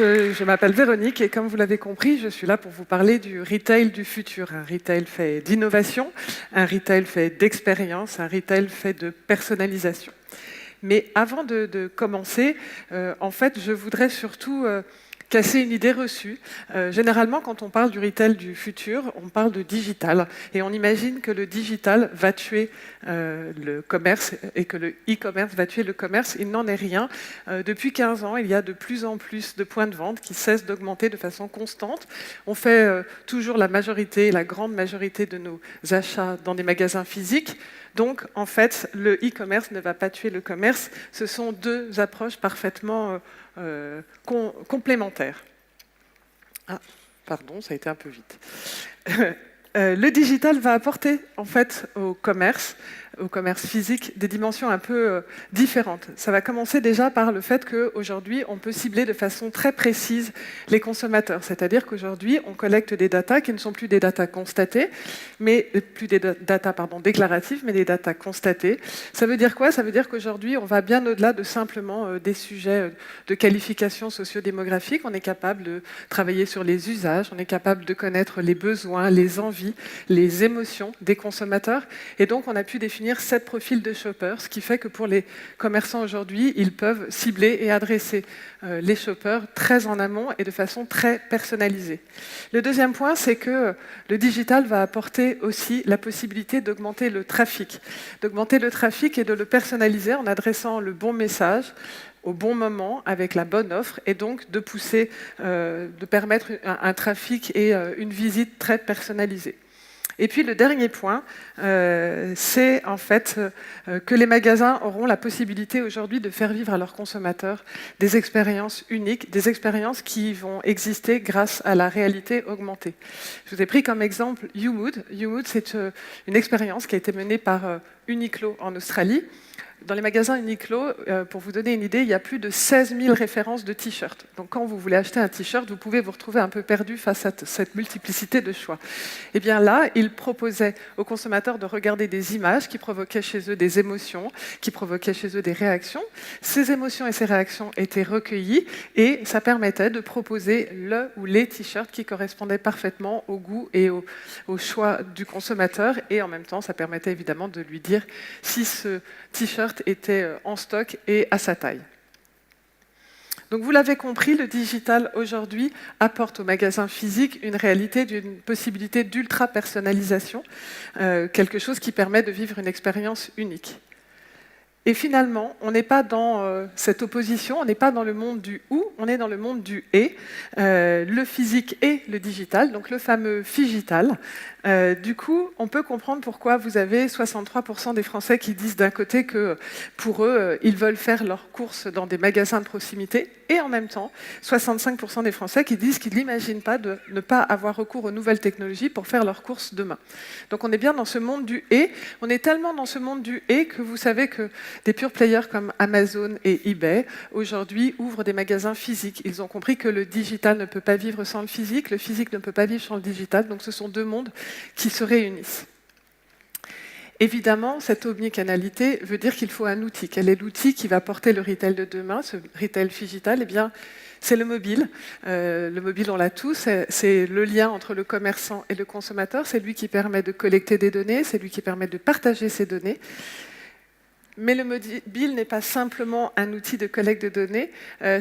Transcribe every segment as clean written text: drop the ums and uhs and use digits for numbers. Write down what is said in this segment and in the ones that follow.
Je m'appelle Véronique et comme vous l'avez compris, je suis là pour vous parler du retail du futur. Un retail fait d'innovation, un retail fait d'expérience, un retail fait de personnalisation. Mais avant de commencer, en fait, je voudrais surtout casser une idée reçue. Généralement, quand on parle du retail du futur, on parle de digital. Et on imagine que le digital va tuer le commerce et que le e-commerce va tuer le commerce. Il n'en est rien. Depuis 15 ans, il y a de plus en plus de points de vente qui cessent d'augmenter de façon constante. On fait toujours la grande majorité de nos achats dans des magasins physiques. Donc, en fait, le e-commerce ne va pas tuer le commerce. Ce sont deux approches parfaitement complémentaires. Ah, pardon, ça a été un peu vite. Le digital va apporter, en fait, au commerce physique, des dimensions un peu différentes. Ça va commencer déjà par le fait qu'aujourd'hui, on peut cibler de façon très précise les consommateurs. C'est-à-dire qu'aujourd'hui, on collecte des datas qui ne sont plus des datas constatées, mais plus des datas déclaratives, mais des datas constatées. Ça veut dire quoi? Ça veut dire qu'aujourd'hui, on va bien au-delà de simplement des sujets de qualification socio-démographique. On est capable de travailler sur les usages, on est capable de connaître les besoins, les envies, les émotions des consommateurs. Et donc, on a pu définir 7 profils de shoppers, ce qui fait que pour les commerçants aujourd'hui, ils peuvent cibler et adresser les shoppers très en amont et de façon très personnalisée. Le deuxième point, c'est que le digital va apporter aussi la possibilité d'augmenter le trafic et de le personnaliser en adressant le bon message au bon moment, avec la bonne offre, et donc de pousser, de permettre un trafic et une visite très personnalisée. Et puis le dernier point, c'est en fait que les magasins auront la possibilité aujourd'hui de faire vivre à leurs consommateurs des expériences uniques, des expériences qui vont exister grâce à la réalité augmentée. Je vous ai pris comme exemple YouMood. YouMood, c'est une expérience qui a été menée par Uniqlo en Australie. Dans les magasins Uniqlo, pour vous donner une idée, il y a plus de 16 000 références de t-shirts. Donc quand vous voulez acheter un t-shirt, vous pouvez vous retrouver un peu perdu face à cette multiplicité de choix. Et bien là, ils proposaient aux consommateurs de regarder des images qui provoquaient chez eux des émotions, qui provoquaient chez eux des réactions. Ces émotions et ces réactions étaient recueillies et ça permettait de proposer le ou les t-shirts qui correspondaient parfaitement au goût et au choix du consommateur. Et en même temps, ça permettait évidemment de lui dire si ce t-shirt était en stock et à sa taille. Donc vous l'avez compris, le digital aujourd'hui apporte au magasin physique une réalité d'une possibilité d'ultra-personnalisation, quelque chose qui permet de vivre une expérience unique. Et finalement, on n'est pas dans cette opposition, on n'est pas dans le monde du « ou », on est dans le monde du « et », le physique et le digital, donc le fameux figital. Du coup, on peut comprendre pourquoi vous avez 63% des Français qui disent d'un côté que pour eux, ils veulent faire leurs courses dans des magasins de proximité, et en même temps, 65% des Français qui disent qu'ils n'imaginent pas de ne pas avoir recours aux nouvelles technologies pour faire leurs courses demain. Donc on est bien dans ce monde du « et ». On est tellement dans ce monde du « et » que vous savez que des pure players comme Amazon et eBay, aujourd'hui, ouvrent des magasins physiques. Ils ont compris que le digital ne peut pas vivre sans le physique ne peut pas vivre sans le digital, donc ce sont deux mondes qui se réunissent. Évidemment, cette omnicanalité veut dire qu'il faut un outil. Quel est l'outil qui va porter le retail de demain, ce retail digital? Eh bien, c'est le mobile. Le mobile, on l'a tous, c'est le lien entre le commerçant et le consommateur. C'est lui qui permet de collecter des données, c'est lui qui permet de partager ces données. Mais le mobile n'est pas simplement un outil de collecte de données,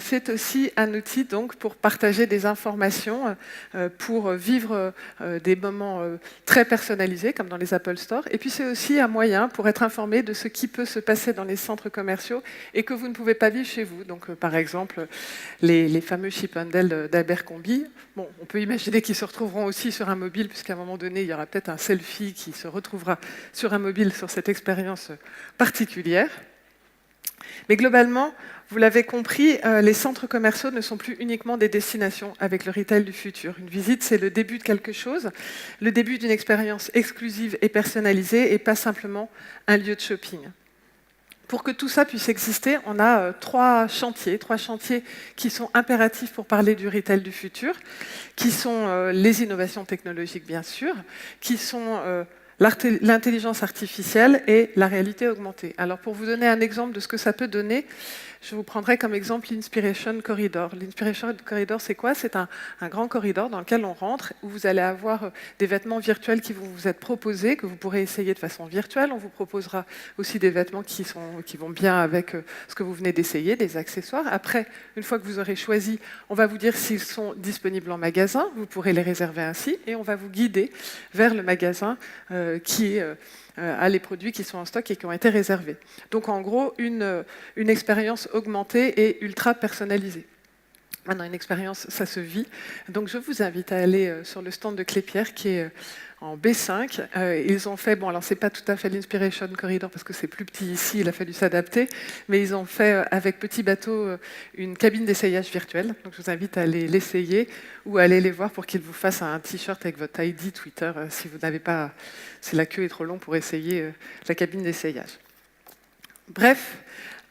c'est aussi un outil donc, pour partager des informations, pour vivre des moments très personnalisés, comme dans les Apple Store. Et puis c'est aussi un moyen pour être informé de ce qui peut se passer dans les centres commerciaux et que vous ne pouvez pas vivre chez vous. Donc, par exemple, les fameux Chip 'n Dale d'Abercrombie. Bon, on peut imaginer qu'ils se retrouveront aussi sur un mobile, puisqu'à un moment donné, il y aura peut-être un selfie qui se retrouvera sur un mobile sur cette expérience particulière. Mais globalement, vous l'avez compris, les centres commerciaux ne sont plus uniquement des destinations avec le retail du futur. Une visite, c'est le début de quelque chose, le début d'une expérience exclusive et personnalisée, et pas simplement un lieu de shopping. Pour que tout ça puisse exister, on a trois chantiers qui sont impératifs pour parler du retail du futur, qui sont les innovations technologiques, bien sûr, qui sont l'intelligence artificielle et la réalité augmentée. Alors, pour vous donner un exemple de ce que ça peut donner, je vous prendrai comme exemple l'Inspiration Corridor. L'Inspiration Corridor, c'est quoi? C'est un grand corridor dans lequel on rentre, où vous allez avoir des vêtements virtuels qui vont vous être proposés, que vous pourrez essayer de façon virtuelle. On vous proposera aussi des vêtements qui vont bien avec ce que vous venez d'essayer, des accessoires. Après, une fois que vous aurez choisi, on va vous dire s'ils sont disponibles en magasin. Vous pourrez les réserver ainsi, et on va vous guider vers le magasin qui a les produits qui sont en stock et qui ont été réservés. Donc en gros, une expérience augmentée et ultra personnalisée. Maintenant, une expérience, ça se vit. Donc je vous invite à aller sur le stand de Clépierre qui est en B5. Ils ont fait, bon alors c'est pas tout à fait l'Inspiration Corridor parce que c'est plus petit ici, il a fallu s'adapter, mais ils ont fait avec Petit Bateau une cabine d'essayage virtuelle. Donc je vous invite à aller l'essayer ou à aller les voir pour qu'ils vous fassent un t-shirt avec votre ID Twitter si vous n'avez pas, si la queue est trop longue pour essayer la cabine d'essayage. Bref,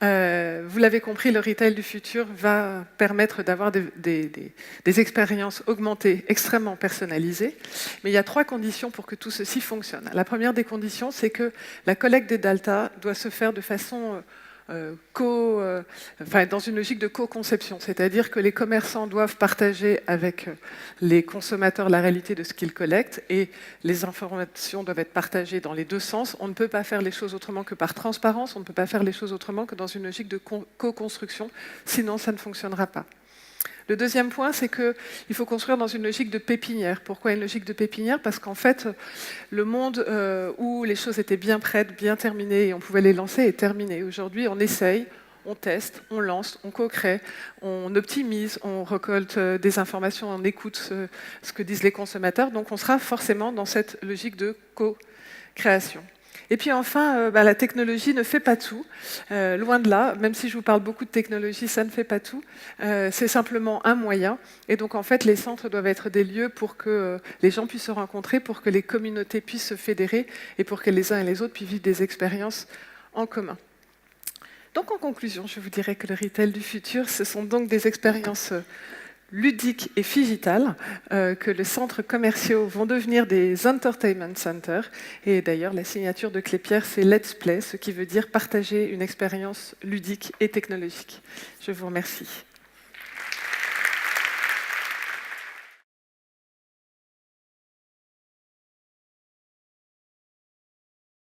vous l'avez compris, le retail du futur va permettre d'avoir des expériences augmentées extrêmement personnalisées. Mais il y a 3 conditions pour que tout ceci fonctionne. La première des conditions, c'est que la collecte des data doit se faire de façon dans une logique de co-conception, c'est-à-dire que les commerçants doivent partager avec les consommateurs la réalité de ce qu'ils collectent et les informations doivent être partagées dans les deux sens. On ne peut pas faire les choses autrement que par transparence, on ne peut pas faire les choses autrement que dans une logique de co-construction, sinon ça ne fonctionnera pas. Le deuxième point, c'est qu'il faut construire dans une logique de pépinière. Pourquoi une logique de pépinière? Parce qu'en fait, le monde où les choses étaient bien prêtes, bien terminées, et on pouvait les lancer, est terminé. Aujourd'hui, on essaye, on teste, on lance, on co-crée, on optimise, on récolte des informations, on écoute ce que disent les consommateurs. Donc on sera forcément dans cette logique de co-création. Et puis enfin, la technologie ne fait pas tout, loin de là, même si je vous parle beaucoup de technologie, ça ne fait pas tout, c'est simplement un moyen. Et donc en fait, les centres doivent être des lieux pour que les gens puissent se rencontrer, pour que les communautés puissent se fédérer et pour que les uns et les autres puissent vivre des expériences en commun. Donc en conclusion, je vous dirais que le retail du futur, ce sont donc des expériences ludiques et digitales, que les centres commerciaux vont devenir des entertainment centers. Et d'ailleurs, la signature de Clépierre, c'est Let's Play, ce qui veut dire partager une expérience ludique et technologique. Je vous remercie.